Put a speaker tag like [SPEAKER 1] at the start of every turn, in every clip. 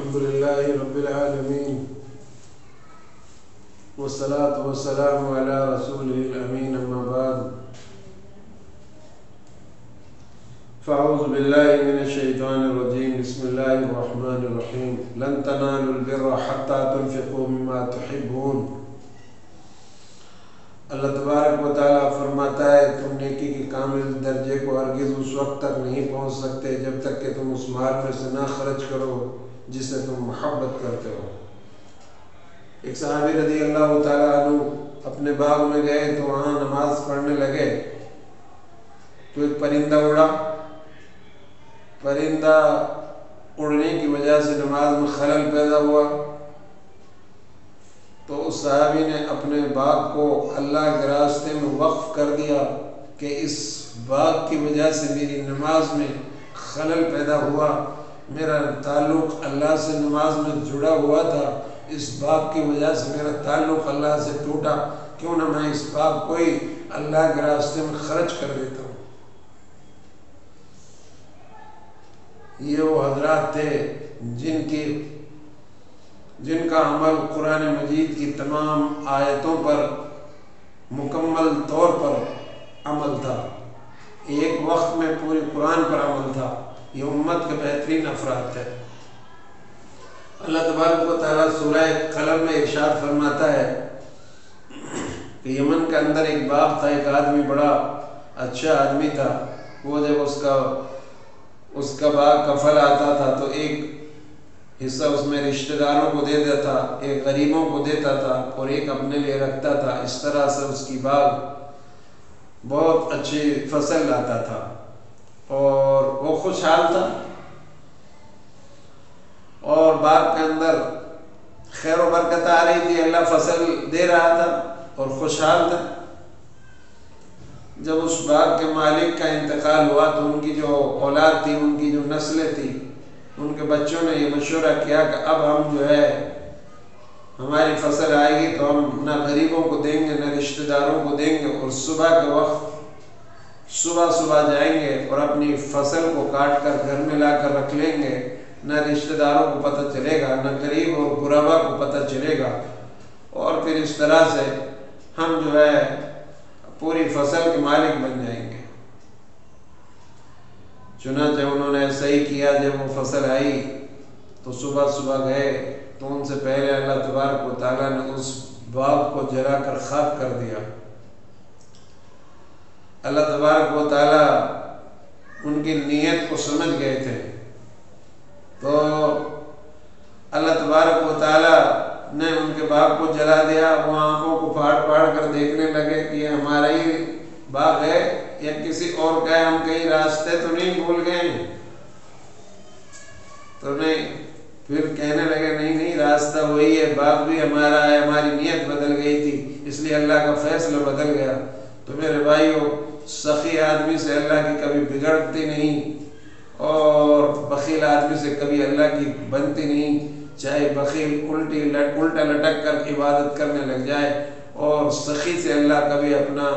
[SPEAKER 1] الحمد لله رب العالمين والصلاة والسلام على رسوله الأمين أما بعد فأعوذ بالله من الشيطان الرجيم بسم الله الرحمن الرحيم لن تنالوا البر حتى تنفقوا مما تحبون۔ اللہ تبارک و تعالیٰ فرماتا ہے تم نیکی کے کامل درجے کو ہرگز اس وقت تک نہیں پہنچ سکتے جب تک کہ تم اس مال میں سے نہ خرچ کرو جسے تم محبت کرتے ہو۔ ایک صحابی رضی اللہ تعالیٰ عنہ اپنے باغ میں گئے تو وہاں نماز پڑھنے لگے تو ایک پرندہ اڑا۔ پرندہ اڑنے کی وجہ سے نماز میں خلل پیدا ہوا تو اس صحابی نے اپنے باغ کو اللہ کے راستے میں وقف کر دیا کہ اس باغ کی وجہ سے میری نماز میں خلل پیدا ہوا، میرا تعلق اللہ سے نماز میں جڑا ہوا تھا، اس باغ کی وجہ سے میرا تعلق اللہ سے ٹوٹا، کیوں نہ میں اس باغ کو ہی اللہ کے راستے میں خرچ کر دیتا ہوں۔ یہ وہ حضرات تھے جن کا عمل قرآن مجید کی تمام آیتوں پر مکمل طور پر عمل تھا، ایک وقت میں پوری قرآن پر عمل تھا۔ یہ امت کے بہترین افراد تھے۔ اللہ تبارک و تعالیٰ سورہ قلم میں ارشاد فرماتا ہے کہ یمن کے اندر ایک باغ تھا، ایک آدمی بڑا اچھا آدمی تھا، وہ جب اس کا باغ کا پھل آتا تھا تو ایک حصہ اس میں رشتہ داروں کو دے دیتا، ایک غریبوں کو دیتا تھا اور ایک اپنے لیے رکھتا تھا۔ اس طرح سے اس کی باغ بہت اچھی فصل لاتا تھا اور وہ خوشحال تھا اور باغ کے اندر خیر و برکت آ رہی تھی، اللہ فصل دے رہا تھا اور خوشحال تھا۔ جب اس باغ کے مالک کا انتقال ہوا تو ان کی جو اولاد تھی، ان کی جو نسلیں تھی، ان کے بچوں نے یہ مشورہ کیا کہ اب ہم جو ہے ہماری فصل آئے گی تو ہم نہ غریبوں کو دیں گے نہ رشتہ داروں کو دیں گے، اور صبح کے وقت صبح جائیں گے اور اپنی فصل کو کاٹ کر گھر میں لا کر رکھ لیں گے، نہ رشتہ داروں کو پتہ چلے گا نہ غریب اور غربا کو پتہ چلے گا، اور پھر اس طرح سے ہم جو ہے پوری فصل کے مالک بن جائیں گے۔ چنانچہ انہوں نے ایسا ہی کیا۔ جب وہ فصل آئی تو صبح گئے تو ان سے پہلے اللہ تبارک و تعالیٰ نے اس باغ کو جلا کر خاک کر دیا۔ اللہ تبارک و تعالیٰ ان کی نیت کو سمجھ گئے تھے تو اللہ تبارک و تعالیٰ نے ان کے باغ کو جلا دیا۔ وہ آنکھوں کو پھاڑ کر دیکھنے لگے کہ یہ ہمارا ہی باغ ہے یا کسی اور کا ہے، ہم کہیں راستے تو نہیں بھول گئے ہیں؟ تو نہیں، پھر کہنے لگے نہیں راستہ وہی ہے، باغ بھی ہمارا ہے، ہماری نیت بدل گئی تھی اس لیے اللہ کا فیصلہ بدل گیا۔ تو میرے بھائیو، سخی آدمی سے اللہ کی کبھی بگڑتی نہیں اور بخیل آدمی سے کبھی اللہ کی بنتی نہیں، چاہے بخیل الٹا لٹک کر عبادت کرنے لگ جائے، اور سخی سے اللہ کبھی اپنا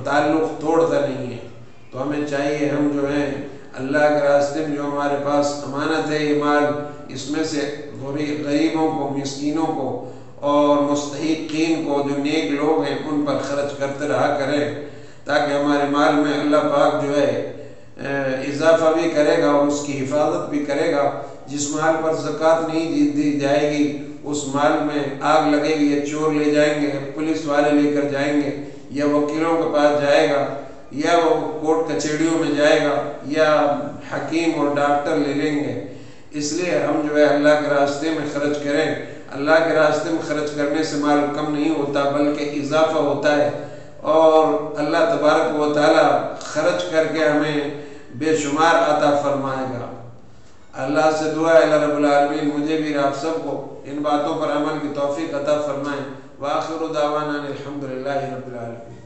[SPEAKER 1] تعلق توڑتا نہیں ہے۔ تو ہمیں چاہیے ہم جو ہیں اللہ کے راستے میں جو ہمارے پاس امانت ہے یہ مال، اس میں سے غریبوں کو، مسکینوں کو اور مستحقین کو، جو نیک لوگ ہیں، ان پر خرچ کرتے رہا کریں تاکہ ہمارے مال میں اللہ پاک جو ہے اضافہ بھی کرے گا اور اس کی حفاظت بھی کرے گا۔ جس مال پر زکوٰۃ نہیں دی جائے گی اس مال میں آگ لگے گی، یا چور لے جائیں گے، پولیس والے لے کر جائیں گے، یا وکیلوں کے پاس جائے گا، یا وہ کورٹ کچہریوں میں جائے گا، یا حکیم اور ڈاکٹر لے لیں گے۔ اس لیے ہم جو ہے اللہ کے راستے میں خرچ کریں۔ اللہ کے راستے میں خرچ کرنے سے مال کم نہیں ہوتا بلکہ اضافہ ہوتا ہے، اور اللہ تبارک و تعالیٰ خرچ کر کے ہمیں بے شمار عطا فرمائے گا۔ اللہ سے دعا ہے اللہ رب العالمین مجھے بھی آپ سب کو ان باتوں پر عمل کی توفیق عطا فرمائیں۔ وآخر دعوانا الحمدللہ رب العالمین۔